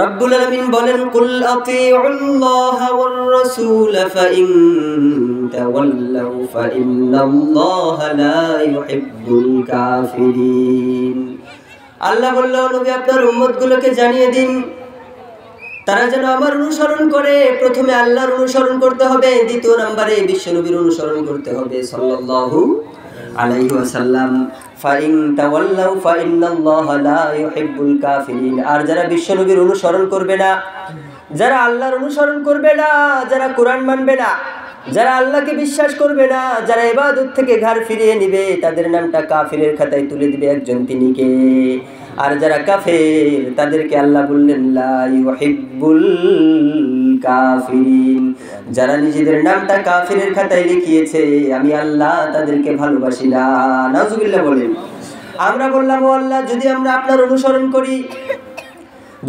রব্বুল আলামিন বলেন, কুল আতিউল্লাহ ওয়ার রাসূল ফাইন তাওয়াল্লাউ ফাইন্নাল্লাহা লা ইউহিব্বুল কাফিরিন। আল্লাহ বলল, নবী আপনার উম্মতগুলোকে জানিয়ে দিন তারা যেন আমার অনুসরণ করে। প্রথমে আল্লাহর অনুসরণ করতে হবে, দ্বিতীয় নম্বরে বিশ্বনবীর অনুসরণ করতে হবে সাল্লাল্লাহু আলাইহি ওয়াসাল্লাম। ফাইন তাওয়াল্লাউ ফাইন্নাল্লাহা লা ইউহিব্বুল কাফিরিন। আর যারা বিশ্বনবীর অনুসরণ করবে না, যারা আল্লাহর অনুসরণ করবে না, যারা কোরআন মানবে না, যারা আল্লাহকে বিশ্বাস করবে না, যারা ইবাদত থেকে ঘাড় ফিরিয়ে নিবে, তাদের নামটা কাফিরের খাতায় তুলে দিবে একজন, তিনি কে? আর যারা কাফের তাদেরকে আল্লাহ বললেন লা ইউহিব্বুল কাফিরিন। যারা নিজেদের নামটা কাফিরের খাতায় লিখিয়েছে, আমি আল্লাহ তাদেরকে ভালোবাসি না। নাউজুবিল্লাহ বলেন। আমরা বললাম, ও আল্লাহ, যদি আমরা আপনার অনুসরণ করি,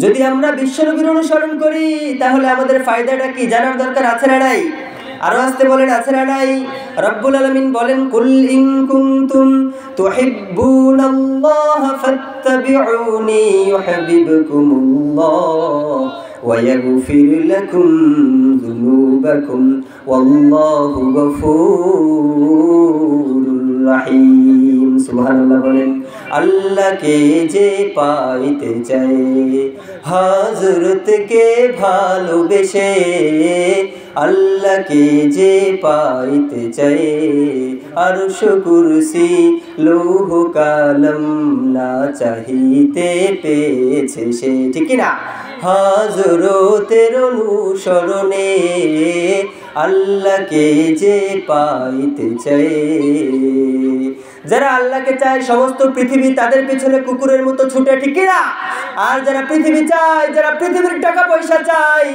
যদি আমরা বিশ্বনবীর অনুসরণ করি, তাহলে আমাদের ফায়দাটা কি জানার দরকার আছে না নাই? আরো আসতে বলেন, আছে না নাই? রব্বুল আলামিন বলেন, কুল ইন কুনতুম তুহিব্বুনাল্লাহা ফাত্তাবিউনি ইউহিব্বুকুমুল্লাহ ওয়া ইয়াগফির লাকুম যুনুবাকুম ওয়াল্লাহু গফুরুর রহিম। সুবহানাল্লাহ বলেন। আল্লাহকে যে পাইতে চায়, হযরতকে ভালোবেসে, আল্লাহকে যে পাইতে চায়, আরশ কুরসি লৌহ কালাম না চাহিতে পেয়েছে সে। ঠিক না? হযরতের অনুসরণে আল্লাহকে যে পাইতে চায়। যারা আল্লাহকে চায়, সমস্ত পৃথিবী তাদের পিছনে কুকুরের মতো ছুটে, ঠিক না? আর যারা পৃথিবী চায়, যারা পৃথিবীর টাকা পয়সা চায়,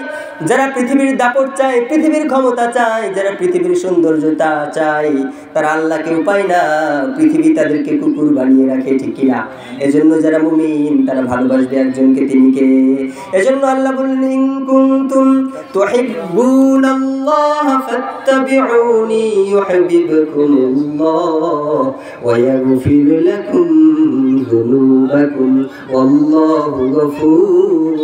যারা পৃথিবীর দাপট চায়, পৃথিবীর ক্ষমতা চায়, যারা পৃথিবীর সৌন্দর্যতা চায়, তারা আল্লাহকে পায় না, পৃথিবী তাদেরকে কুকুর বানিয়ে রাখে, ঠিক না? এজন্য যারা মুমিন তারা ভালোবাসবে একজনকে, তিনি কে? এজন্য আল্লাহ বললেন, ইন কুনতুম তুহিব্বুনাল্লাহা ফাত্তাবিউনি ইউহিব্বুকুমুল্লাহ ওয়া ইয়াগফির লাকুম যুনুবাকুম ওয়াল্লাহু গফুরুর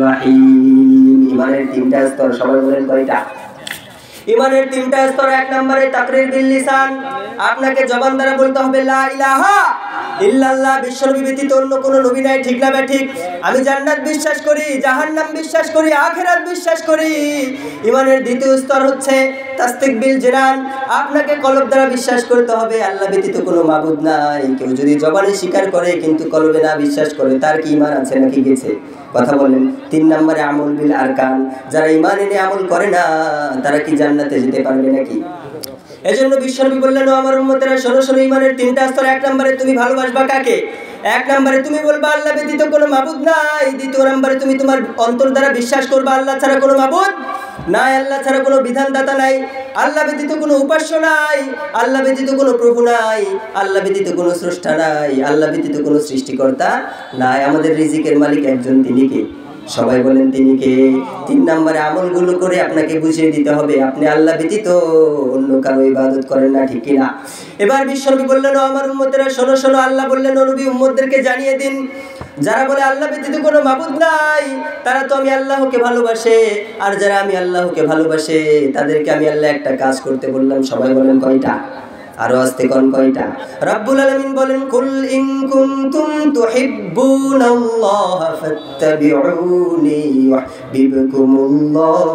রহিম। ইমানের তিনটা স্তর, সবাই বলেন কয়টা? ইমানের তিনটা স্তর। এক নম্বরে তাকরীর বিল লিসান, আপনাকে জবান দ্বারা বলতে হবে লা ইলাহা ইল্লাল্লাহ, বিশ্বনবী ব্যতীত অন্য কোনো নবী নাই, ঠিক না ঠিক? আমি জান্নাত বিশ্বাস করি, জাহান্নাম বিশ্বাস করি, আখিরাত বিশ্বাস করি। ইমানের দ্বিতীয় স্তর হচ্ছে তাসদিক বিল জিনান, আপনাকে কলব দ্বারা বিশ্বাস করতে হবে আল্লাহ ব্যতীত কোনো মাবুদ নাই। কেউ যদি জবানে স্বীকার করে কিন্তু কলবে না বিশ্বাস করে, তার কি ঈমান আছে নাকি গেছে? কথা বলেন। তিন নম্বরে আমল বিল আরকান, যারা ঈমান এনে আমল করে না তারা কি জান্নাতে যেতে পারবে নাকি? এজন্য বিশ্বনবী বললেন, ও আমার উম্মতেরা, শোনো শোনো, ঈমানের তিনটা স্তর। এক নম্বরে তুমি ভালোবাসবা কাকে? এক নম্বরে তুমি বলবা আল্লাহ ব্যতীত কোনো মাবুদ নাই। দ্বিতীয় নম্বরে তুমি তোমার অন্তর দ্বারা বিশ্বাস করবা আল্লাহ ছাড়া কোনো মাবুদ নাই, আল্লাহ ছাড়া কোনো বিধানদাতা নাই, আল্লাহ ব্যতীত কোনো উপাস্য নাই, আল্লাহ ব্যতীত কোনো প্রভু নাই, আল্লাহ ব্যতীত কোনো স্রষ্টা নাই, আল্লাহ ব্যতীত কোনো সৃষ্টিকর্তা নাই। আমাদের রিজিকের মালিক একজন, তিনি কে? সবাই বলেন, তিনি কে? তিন নম্বরে আমলগুলো করে আপনাকে বুঝিয়ে দিতে হবে আপনি আল্লাহ ব্যতীত অন্য কারো ইবাদত করেন না, ঠিক কিনা? এবার বিশ্বনবী বললেন, ও আমার উম্মতেরা, শোনো শোনো, আল্লাহ বললেন, ও নবী, উম্মতদেরকে জানিয়ে দিন, যারা বলে আল্লাহ ব্যতীত কোনো মাবুদ নাই, তারা তো আমি আল্লাহকে ভালোবাসে। আর যারা আমি আল্লাহকে ভালোবাসে, তাদেরকে আমি আল্লাহ একটা কাজ করতে বললাম। সবাই বলেন কয়টা? আরো আস্তে কোন কয়টা? রব্বুল আলামিন বলেন, কুল ইন কুনতুম তুহিব্বুনাল্লাহা ফাত্তাবিউনি ইউহিব্বুকুমুল্লাহ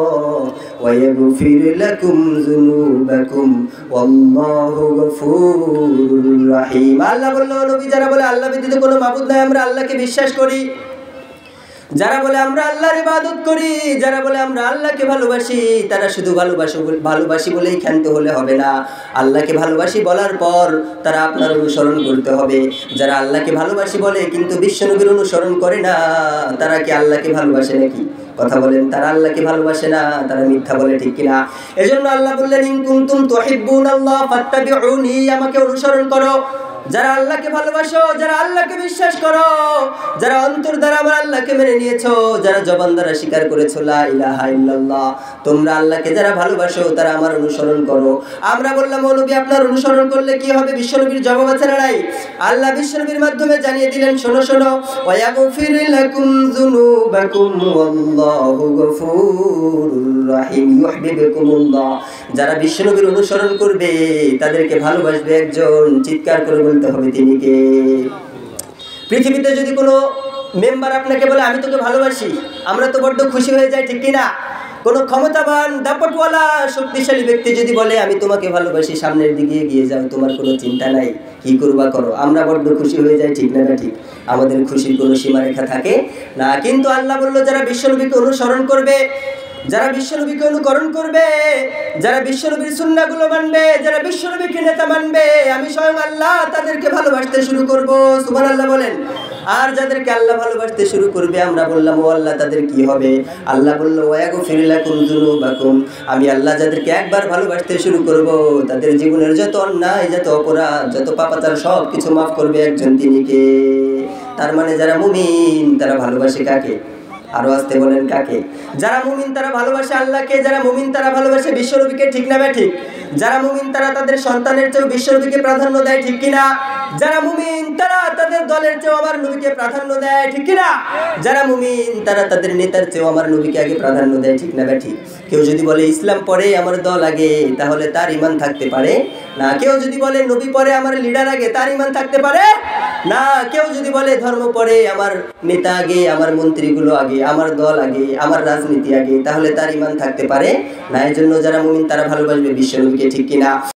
ওয়া ইয়াগফির লাকুম যুনুবাকুম ওয়াল্লাহু গফুরুর রহিম। আল্লাহ বলল, নবী, যারা বলে আল্লাহ ব্যতীত কোনো মাবুদ নাই, আমরা আল্লাহকে বিশ্বাস করি, যারা বলে আমরা আল্লাহর ইবাদত করি, যারা বলে আমরা আল্লাহকে ভালোবাসি, তারা শুধু ভালোবাসি বলেই ক্ষান্ত হলে হবে না। আল্লাহকে ভালোবাসি বলার পর তারা আপনার অনুসরণ করতে হবে। যারা আল্লাহকে ভালোবাসি বলে কিন্তু বিশ্বনবীর অনুসরণ করে না, তারা কি আল্লাহকে ভালোবাসে নাকি? কথা বলেন। তারা আল্লাহকে ভালোবাসে না, তারা মিথ্যা বলে, ঠিক কিনা? এজন্য আল্লাহ বললেন, ইন কুনতুম তুহিব্বুনাল্লাহ ফাত্তাবিউনি, আমাকে অনুসরণ করো। যারা আল্লাহকে ভালোবাসো, যারা আল্লাহকে বিশ্বাস করো, যারা অন্তর দ্বারা আমার আল্লাহকে মেনে নিয়েছো, যারা জবান দ্বারা স্বীকার করেছো লা ইলাহা ইল্লাল্লাহ, তোমরা আল্লাহকে যারা ভালোবাসো তারা আমার অনুসরণ করো। আমরা বললাম ও নবী আপনার অনুসরণ করলে কি হবে? বিশ্বনবীর জবাব আছে না নাই? আল্লাহ বিশ্বনবীর মাধ্যমে জানিয়ে দিলেন, শোনো শোনো, ওয়ায়াগফির লাকুম যুনুবাকুম ওয়াল্লাহু গফুরুর রাহিম ইউহিব্বুকুমুল্লাহ। যারা বিশ্বনবীর অনুসরণ করবে তাদেরকে ভালোবাসবে একজন, চিৎকার করে বলতে হবে তিনি কে? পৃথিবীতে যদি কোনো মেম্বার আপনাকে বলে আমি তোকে ভালোবাসি, আমরা তো বড্ড খুশি হয়ে যাই, ঠিক কি না? কোনো ক্ষমতাবান দাপটওয়ালা শক্তিশালী ব্যক্তি যদি বলে আমি তোমাকে ভালোবাসি, সামনের দিকে এগিয়ে যাও, তোমার কোনো চিন্তা নাই, কি করবা করো, আমরা বড্ড খুশি হয়ে যাই, ঠিক না? ঠিক, আমাদের খুশির কোনো সীমারেখা থাকে না। কিন্তু আল্লাহ বলল যারা বিশ্বনবীকে অনুসরণ করবে, যারা বিশ্বনবীকে অনুকরণ করবে, যারা বিশ্বনবীর সুন্নাহগুলো মানবে, যারা বিশ্বনবীকে নেতা মানবে, আমি স্বয়ং আল্লাহ তাদেরকে ভালোবাসতে শুরু করব। সুবহানাল্লাহ বলেন। আর যাদেরকে আল্লাহ ভালোবাসতে শুরু করবে, আমরা বললাম ও আল্লাহ তাদের কি হবে? আল্লাহ বলল ওয়ায়াগফির লাকুম যুনুবাকুম, আমি আল্লাহ যাদেরকে একবার ভালোবাসতে শুরু করব তাদের জীবনের যত অন্যায়, যত অপরাধ, যত পাপাচার সব কিছু মাফ করবে একজন, তিনি কে? তার মানে যারা মুমিন তারা ভালোবাসে কাকে? আরো আসতে বলেন কাকে? যারা মুমিন তারা ভালোবাসে আল্লাহকে, যারা মুমিন তারা ভালোবাসে বিশ্বনবীকে, ঠিক না ঠিক? যারা মুমিন তারা তাদের সন্তানের চেয়েও বিশ্বনবীকে প্রাধান্য দেয়, ঠিক কিনা? যারা মুমিন তারা তাদের দলের চেয়েও আমার নবীকে প্রাধান্য দেয়, ঠিক কিনা? যারা মুমিন তারা তাদের নেতার চেয়েও আমার নবীকে আগে প্রাধান্য দেয়, ঠিক না ঠিক? কেউ যদি বলে ইসলাম পরে আমার দল আগে, তাহলে তার ঈমান থাকতে পারে না। কেউ যদি বলে নবী পরে আমার লিডার আগে, তার ঈমান থাকতে পারে না। কেউ যদি বলে ধর্ম পরে আমার নেতা আগে, আমার মন্ত্রীগুলো আগে, আমার দল আগে, আমার রাজনীতি আগে, তাহলে তার ঈমান থাকতে পারে না। এজন্য যারা মুমিন তারা ভালোবাসবে বিশ্বনবীকে, ঠিক কিনা?